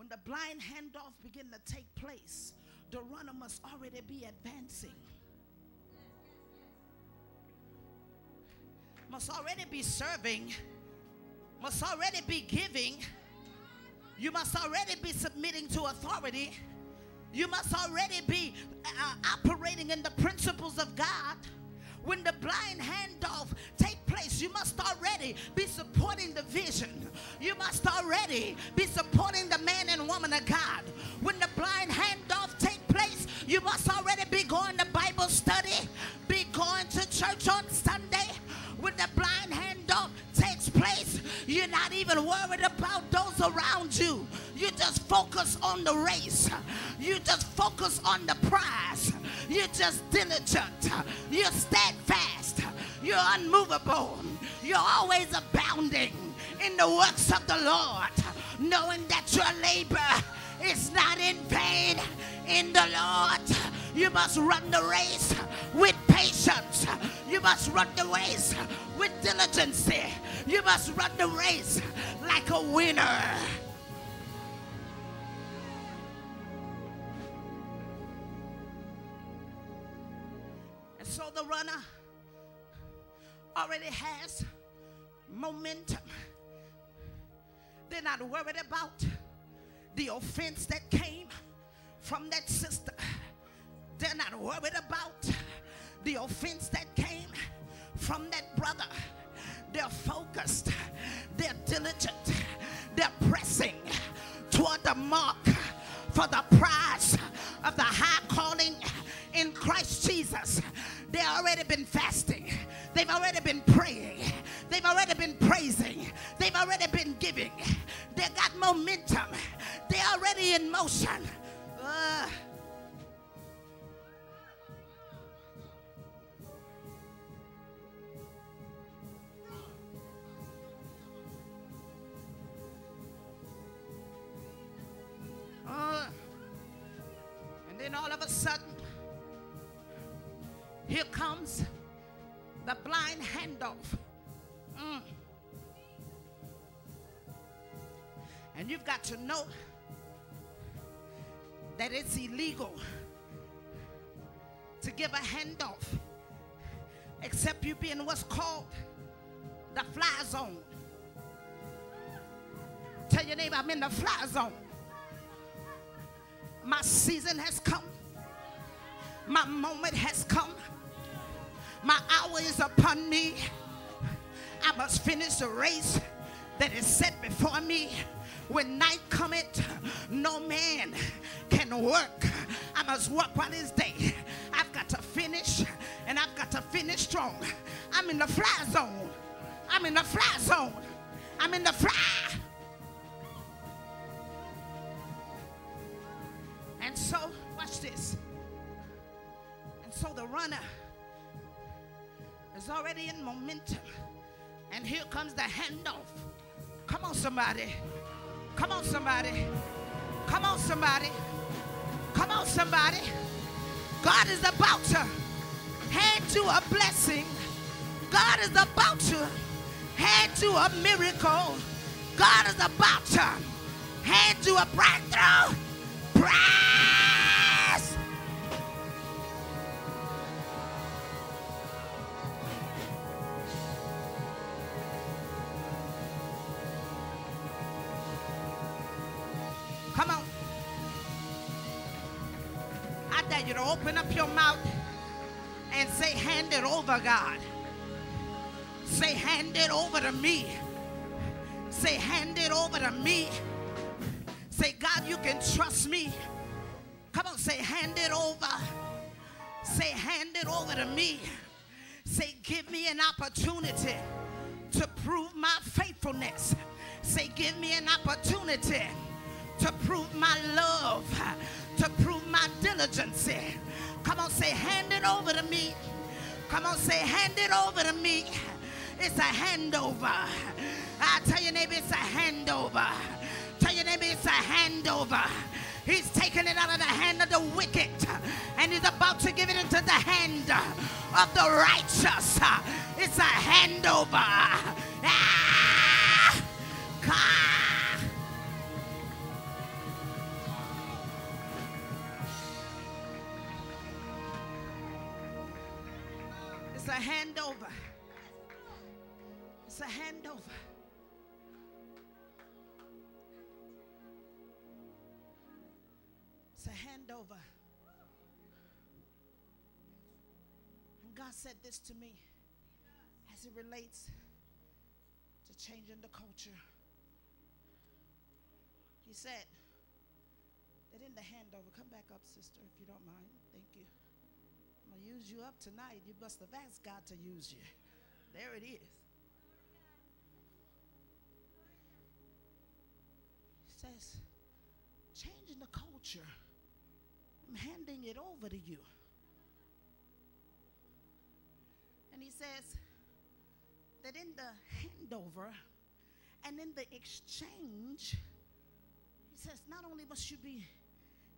When the blind handoff begin to take place, the runner must already be advancing. Must already be serving. Must already be giving. You must already be submitting to authority. You must already be operating in the principles of God. When the blind handoff take place, you must already be supporting the vision. You must already be supporting the man and woman of God. When the blind handoff take place, you must already be going to Bible study, be going to church on Sunday. When the blind handoff takes place, you're not even worried about those around you. You just focus on the race. You just focus on the prize. You're just diligent. You're steadfast. You're unmovable. You're always abounding in the works of the Lord, knowing that your labor is not in vain in the Lord. You must run the race with patience. You must run the race with diligence. You must run the race like a winner. And so the runner already has momentum. They're not worried about the offense that came from that sister. They're not worried about the offense that came from that brother. They're focused. They're diligent. They're pressing toward the mark for the prize of the high calling in Christ Jesus. They've already been fasting. They've already been praying. They've already been praising. They've already been giving. They got momentum. They're already in motion. And then all of a sudden, here comes the blind handoff. And you've got to know that it's illegal to give a handoff except you be in what's called the fly zone. Tell your neighbor, I'm in the fly zone. My season has come. My moment has come. My hour is upon me. I must finish the race that is set before me. When night cometh, no man can work. I must work while it's day. I've got to finish, and I've got to finish strong. I'm in the fly zone. I'm in the fly zone. I'm in the fly. And so, watch this. And so the runner is already in momentum. And here comes the handoff. Come on, somebody. Come on, somebody. Come on, somebody. Come on, somebody. God is about to hand you a blessing. God is about to hand you a miracle. God is about to hand you a breakthrough. Praise! Come on. I dare you to open up your mouth and say, hand it over, God. Say, hand it over to me. Say, hand it over to me. Say, God, you can trust me. Come on, say, hand it over. Say, hand it over to me. Say, give me an opportunity to prove my faithfulness. Say, give me an opportunity to prove my love, to prove my diligence. Come on, say, hand it over to me. Come on, say, hand it over to me. It's a handover. I tell your neighbor, it's a handover. Tell your neighbor, it's a handover. He's taking it out of the hand of the wicked, and he's about to give it into the hand of the righteous. It's a handover. It's a handover. It's a handover. It's a handover. And God said this to me as it relates to changing the culture. He said that in the handover, come back up, sister, if you don't mind. Thank you. I'm going to use you up tonight. You must have asked God to use you. There it is. He says, changing the culture. I'm handing it over to you. And he says that in the handover and in the exchange, he says not only must you be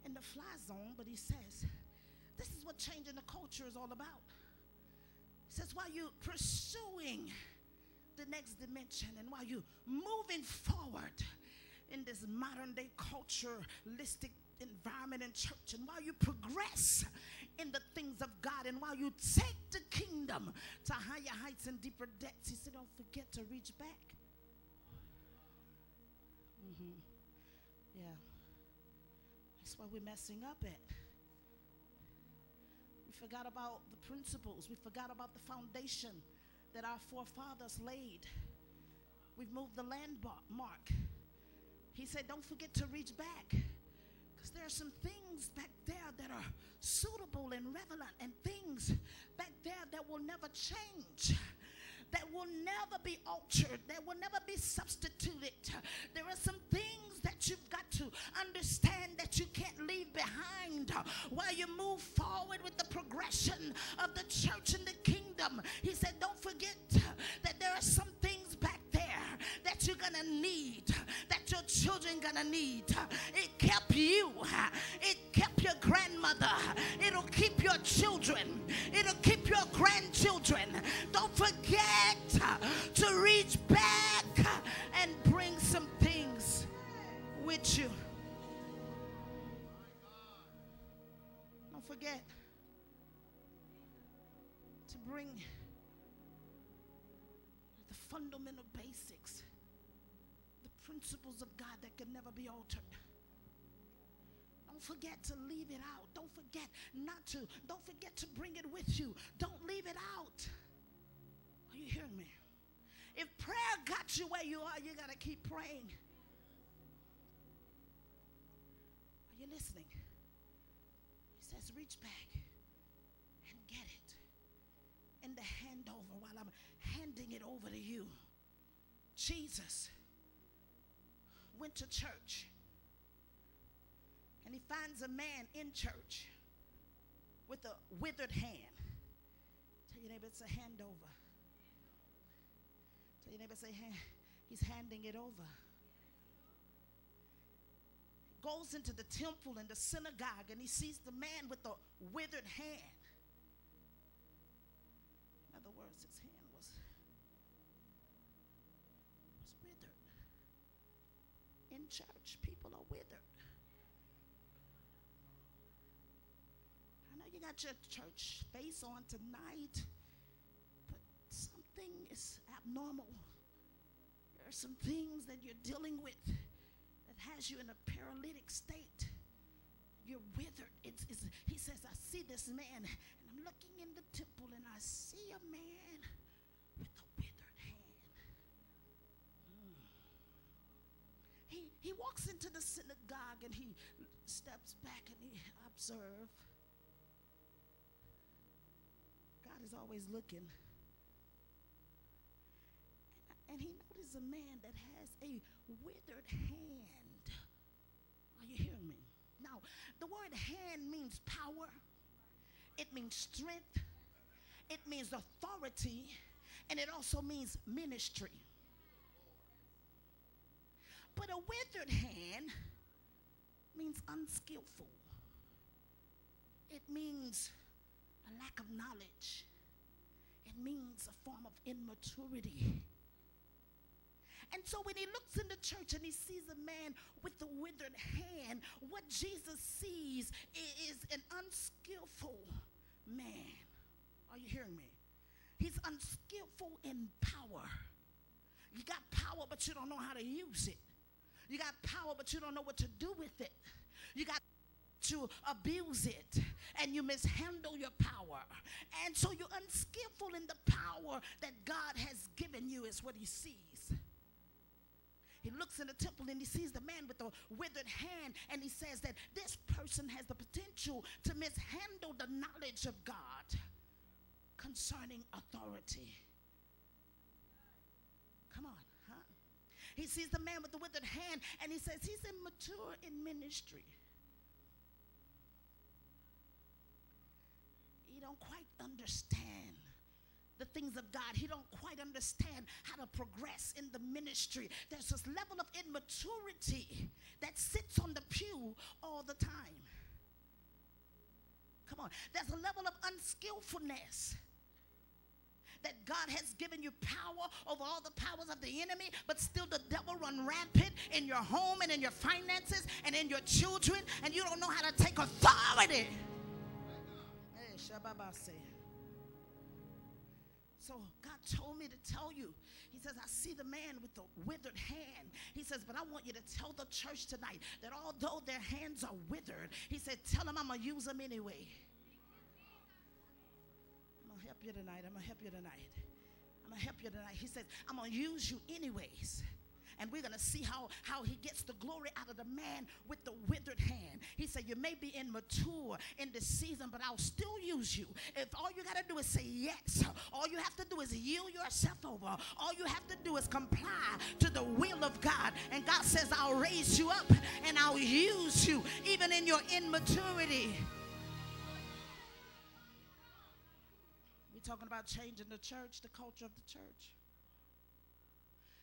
in the fly zone, but he says this is what changing the culture is all about. He says while you're pursuing the next dimension and while you're moving forward in this modern day culturalistic environment in church, and while you progress in the things of God, and while you take the kingdom to higher heights and deeper depths, he said don't forget to reach back. Yeah, that's why we're messing up at. We forgot about the principles. We forgot about the foundation that our forefathers laid. We've moved the landmark. He said don't forget to reach back, because there are some things back there that are suitable and relevant, and things back there that will never change, that will never be altered, that will never be substituted. There are some things that you've got to understand that you can't leave behind while you move forward with the progression of the church and the kingdom. He said don't forget that there are some things back there that you're gonna need, that your children gonna need. It kept you, it kept your grandmother, it'll keep your children, it'll keep your grandchildren. Don't forget to reach back and bring some things with you. Don't forget to bring the fundamental basics, the principles of God that can never be altered. Don't forget to leave it out. Don't forget not to. Don't forget to bring it with you. Don't leave it out. Are you hearing me? If prayer got you where you are, you got to keep praying. Are you listening? He says reach back and get it in the handover while I'm handing it over to you. Jesus went to church, and he finds a man in church with a withered hand. Tell your neighbor it's a handover. Tell your neighbor, say, he's handing it over. He goes into the temple and the synagogue, and he sees the man with the withered hand. In other words, his hand was withered. In church, people are withered. I know you got your church face on tonight, but something is abnormal. There are some things that you're dealing with that has you in a paralytic state. You're withered. He says, I see this man, and I'm looking in the temple, and I see a man with a withered hand. He walks into the synagogue, and he steps back, and he observes. God is always looking. And he noticed a man that has a withered hand. Are you hearing me? Now, the word hand means power. It means strength. It means authority. And it also means ministry. But a withered hand means unskillful. It means a lack of knowledge. It means a form of immaturity. And so when he looks in the church and he sees a man with the withered hand, what Jesus sees is an unskillful man. Are you hearing me? He's unskillful in power. You got power, but you don't know how to use it. You got power, but you don't know what to do with it. You got to abuse it, and you mishandle your power. And so you're unskillful in the power that God has given you, is what he sees. He looks in the temple and he sees the man with the withered hand, and he says that this person has the potential to mishandle the knowledge of God concerning authority. Come on, huh? He sees the man with the withered hand, and he says he's immature in ministry. He don't quite understand the things of God. He don't quite understand how to progress in the ministry. There's this level of immaturity that sits on the pew all the time. Come on. There's a level of unskillfulness that God has given you power over all the powers of the enemy, but still the devil run rampant in your home and in your finances and in your children, and you don't know how to take authority. Hey, Shabbat. So God told me to tell you. He says, I see the man with the withered hand. He says, but I want you to tell the church tonight that although their hands are withered, he said, tell them I'm going to use them anyway. I'm going to help you tonight. I'm going to help you tonight. I'm going to help you tonight. He says, I'm going to use you anyways. And we're going to see how he gets the glory out of the man with the withered hand. He said, you may be immature in this season, but I'll still use you. If all you got to do is say yes, all you have to do is yield yourself over. All you have to do is comply to the will of God. And God says, I'll raise you up and I'll use you even in your immaturity. We're talking about changing the church, the culture of the church.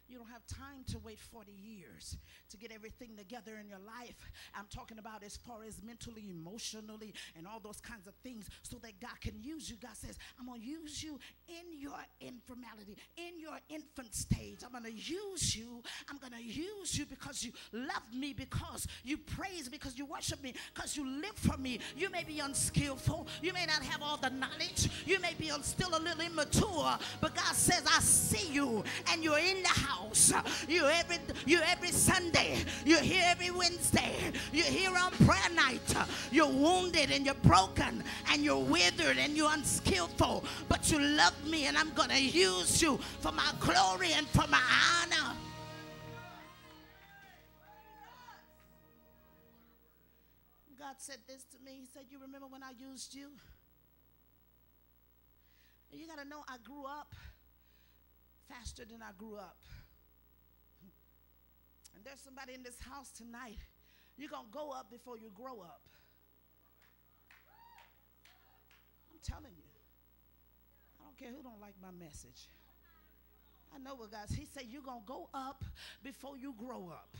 You don't have time to wait 40 years to get everything together in your life. I'm talking about as far as mentally, emotionally, and all those kinds of things so that God can use you. God says, I'm going to use you in your informality, in your infant stage. I'm going to use you. I'm going to use you because you love me, because you praise, because you worship me, because you live for me. You may be unskillful. You may not have all the knowledge. You may be still a little immature, but God says, I see you, and you're in the house. You're every Sunday. You're here every Wednesday. You're here on prayer night. You're wounded and you're broken and you're withered and you're unskillful. But you love me, and I'm going to use you for my glory and for my honor. God said this to me. He said, you remember when I used you? You got to know I grew up faster than I grew up. And there's somebody in this house tonight, you're going to go up before you grow up. I'm telling you. I don't care who don't like my message. I know what God said. He said you're going to go up before you grow up.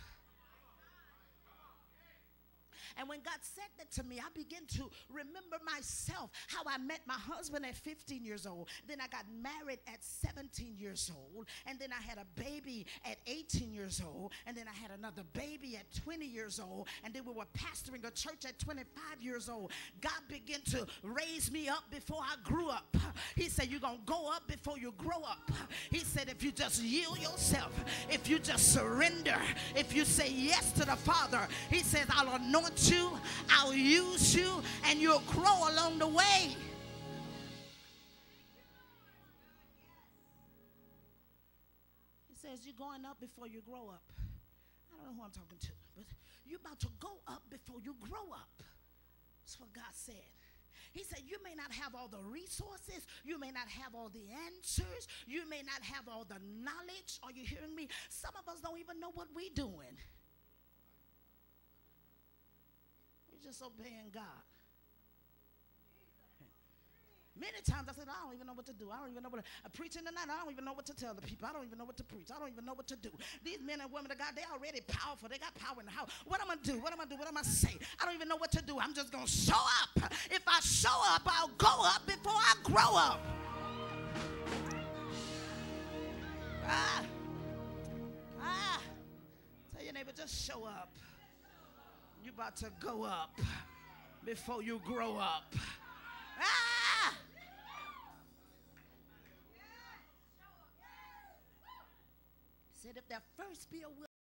And when God said that to me, I began to remember myself, how I met my husband at 15 years old. Then I got married at 17 years old. And then I had a baby at 18 years old. And then I had another baby at 20 years old. And then we were pastoring a church at 25 years old. God began to raise me up before I grew up. He said, you're going to go up before you grow up. He said, if you just yield yourself, if you just surrender, if you say yes to the Father, he says, I'll anoint you, I'll use you, and you'll grow along the way. He says you're going up before you grow up. I don't know who I'm talking to, but you're about to go up before you grow up. That's what God said. He said you may not have all the resources, you may not have all the answers, you may not have all the knowledge. Are you hearing me? Some of us don't even know what we're doing. Just obeying God. Many times I said, I don't even know what to do. I don't even know what to preaching tonight. I don't even know what to tell the people. I don't even know what to preach. I don't even know what to do. These men and women of God, they're already powerful. They got power in the house. What am I going to do? What am I going to do? What am I say? I don't even know what to do. I'm just going to show up. If I show up, I'll go up before I grow up. Tell your neighbor, just show up. You're about to go up before you grow up. said, if there first be a will